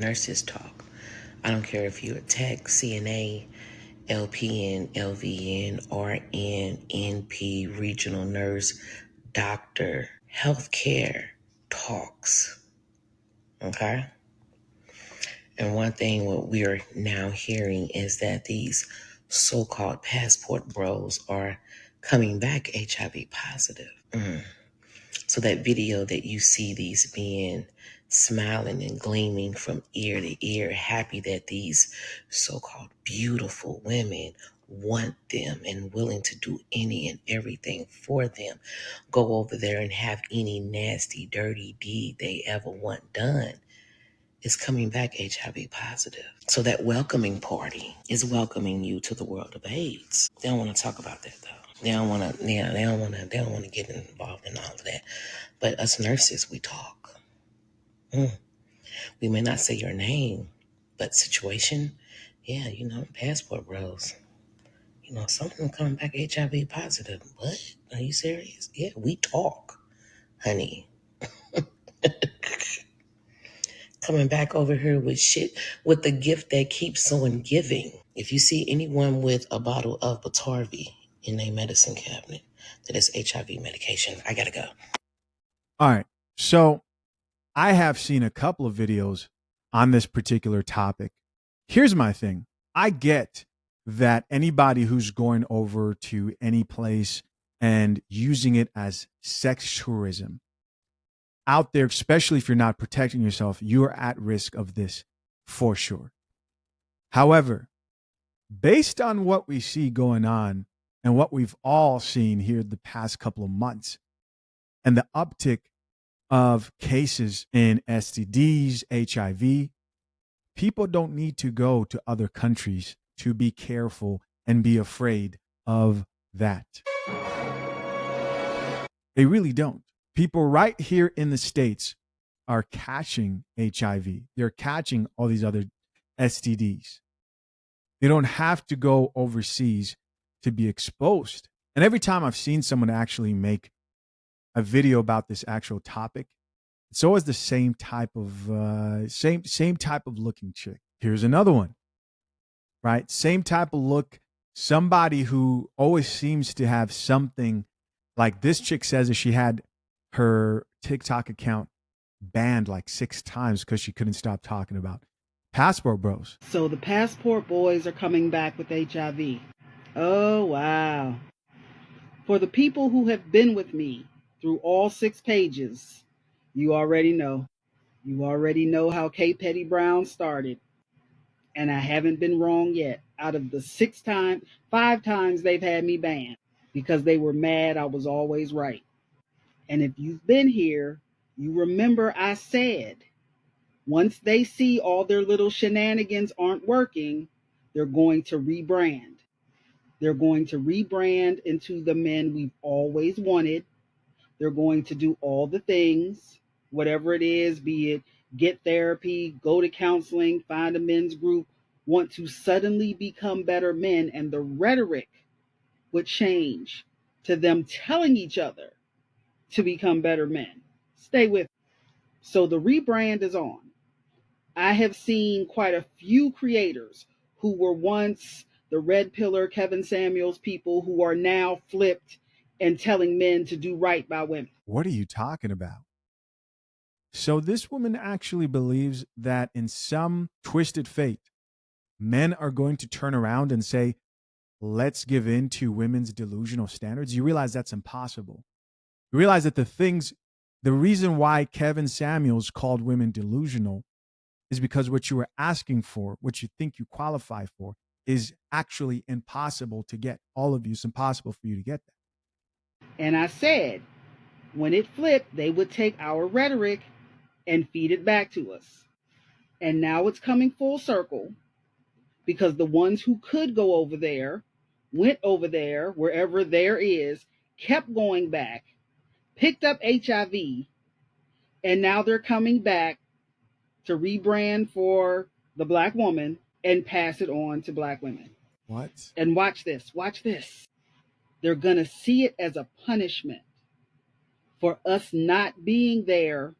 Nurses talk. I don't care if you're a tech, CNA, LPN, LVN, RN, NP, regional nurse, doctor. Healthcare talks. Okay? And one thing what we are now hearing is that these so-called passport bros are coming back HIV positive. So that video that you see these men smiling and gleaming from ear to ear, happy that these so-called beautiful women want them and willing to do any and everything for them, go over there and have any nasty, dirty deed they ever want done, is coming back HIV positive. So that welcoming party is welcoming you to the world of AIDS. They don't want to talk about that though. They don't want to. Yeah, they don't want to get involved in all of that. But us nurses, we talk. We may not say your name, but situation, yeah, passport bros. Some of them coming back HIV positive. What? Are you serious? Yeah, we talk, honey. Coming back over here with shit, with the gift that keeps on giving. If you see anyone with a bottle of Biktarvy in their medicine cabinet, that is HIV medication, I gotta go. All right. So I have seen a couple of videos on this particular topic. Here's my thing. I get that anybody who's going over to any place and using it as sex tourism out there, especially if you're not protecting yourself, you're at risk of this for sure. However, based on what we see going on and what we've all seen here the past couple of months and the uptick of cases in STDs, HIV, people don't need to go to other countries to be careful and be afraid of that. They really don't. People right here in the States are catching HIV. They're catching all these other STDs. They don't have to go overseas to be exposed. And every time I've seen someone actually make a video about this actual topic, it's always the same type of same type of looking chick. Here's another one, right? Same type of look. Somebody who always seems to have something like this chick says that she had her TikTok account banned like 6 times because she couldn't stop talking about passport bros. So the passport boys are coming back with HIV. Oh, wow. For the people who have been with me through all 6 pages, you already know. You already know how K. Petty Brown started. And I haven't been wrong yet. Out of the 5 times they've had me banned because they were mad I was always right. And if you've been here, you remember I said, once they see all their little shenanigans aren't working, they're going to rebrand. They're going to rebrand into the men we've always wanted. They're going to do all the things, whatever it is, be it get therapy, go to counseling, find a men's group, want to suddenly become better men. And the rhetoric would change to them telling each other to become better men. Stay with me. So the rebrand is on. I have seen quite a few creators who were once the red pillar Kevin Samuels people who are now flipped and telling men to do right by women. What are you talking about? So this woman actually believes that in some twisted fate, men are going to turn around and say, let's give in to women's delusional standards. You realize that's impossible. You realize that the reason why Kevin Samuels called women delusional is because what you were asking for, what you think you qualify for, is actually impossible to get. All of you, it's impossible for you to get that. And I said, when it flipped, they would take our rhetoric and feed it back to us. And now it's coming full circle because the ones who could go over there went over there, wherever there is, kept going back, picked up HIV, and now they're coming back to rebrand for the black woman and pass it on to black women. What? And watch this. They're going to see it as a punishment for us not being there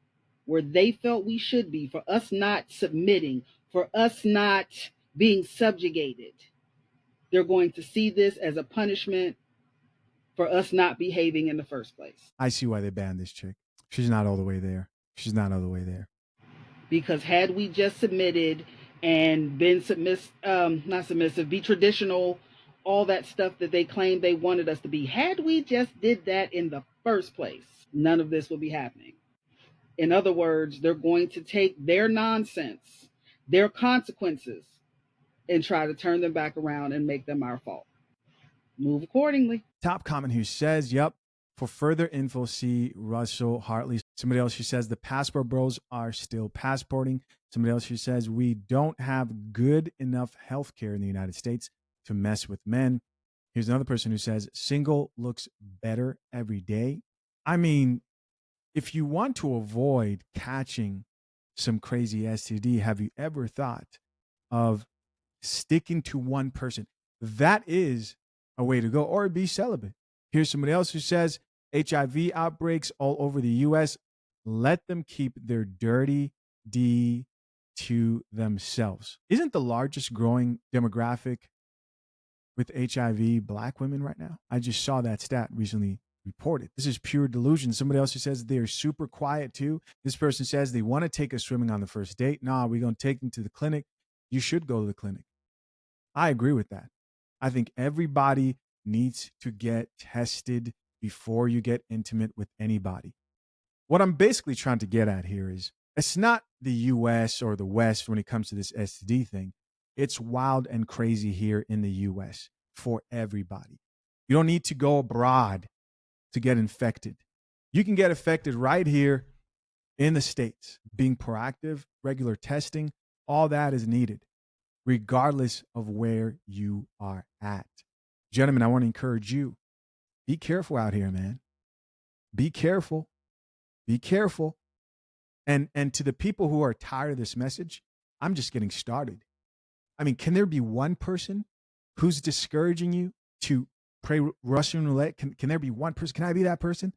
where they felt we should be, for us not submitting, for us not being subjugated. They're going to see this as a punishment for us not behaving in the first place. I see why they banned this chick. She's not all the way there. She's not all the way there. Because had we just submitted and been not submissive, be traditional, all that stuff that they claimed they wanted us to be, had we just did that in the first place, none of this would be happening. In other words, they're going to take their nonsense, their consequences, and try to turn them back around and make them our fault. Move accordingly. Top comment who says, yep. For further info, see Russell Hartley. Somebody else who says the passport bros are still passporting. Somebody else who says we don't have good enough healthcare in the United States to mess with men. Here's another person who says single looks better every day. I mean, if you want to avoid catching some crazy STD, have you ever thought of sticking to one person? That is a way to go, or be celibate. Here's somebody else who says HIV outbreaks all over the US. Let them keep their dirty D to themselves. Isn't the largest growing demographic with HIV Black women right now? I just saw that stat recently reported. This is pure delusion. Somebody else who says they're super quiet too. This person says they want to take us swimming on the first date. Nah, we're going to take them to the clinic. You should go to the clinic. I agree with that. I think everybody needs to get tested before you get intimate with anybody. What I'm basically trying to get at here is it's not the US or the West when it comes to this STD thing. It's wild and crazy here in the US for everybody. You don't need to go abroad to get infected. You can get infected right here in the States. Being proactive, regular testing, all that is needed, regardless of where you are at. Gentlemen, I want to encourage you. Be careful out here, man. Be careful. Be careful. And to the people who are tired of this message, I'm just getting started. I mean, can there be one person who's discouraging you to play Russian roulette? Can there be one person? Can I be that person?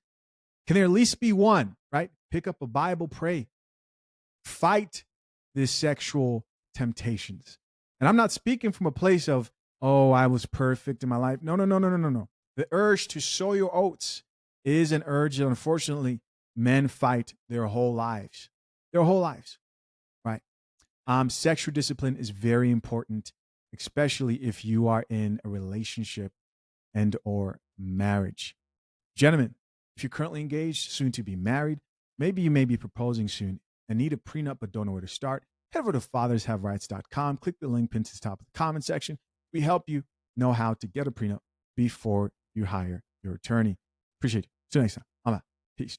Can there at least be one, right? Pick up a Bible, pray. Fight these sexual temptations. And I'm not speaking from a place of, oh, I was perfect in my life. No. The urge to sow your oats is an urge that unfortunately men fight their whole lives. Right? Sexual discipline is very important, especially if you are in a relationship and or marriage. Gentlemen, if you're currently engaged, soon to be married, maybe you may be proposing soon and need a prenup but don't know where to start, head over to fathershaverights.com. Click the link pinned to the top of the comment section. We help you know how to get a prenup before you hire your attorney. Appreciate you. See you next time. I'm out. Peace.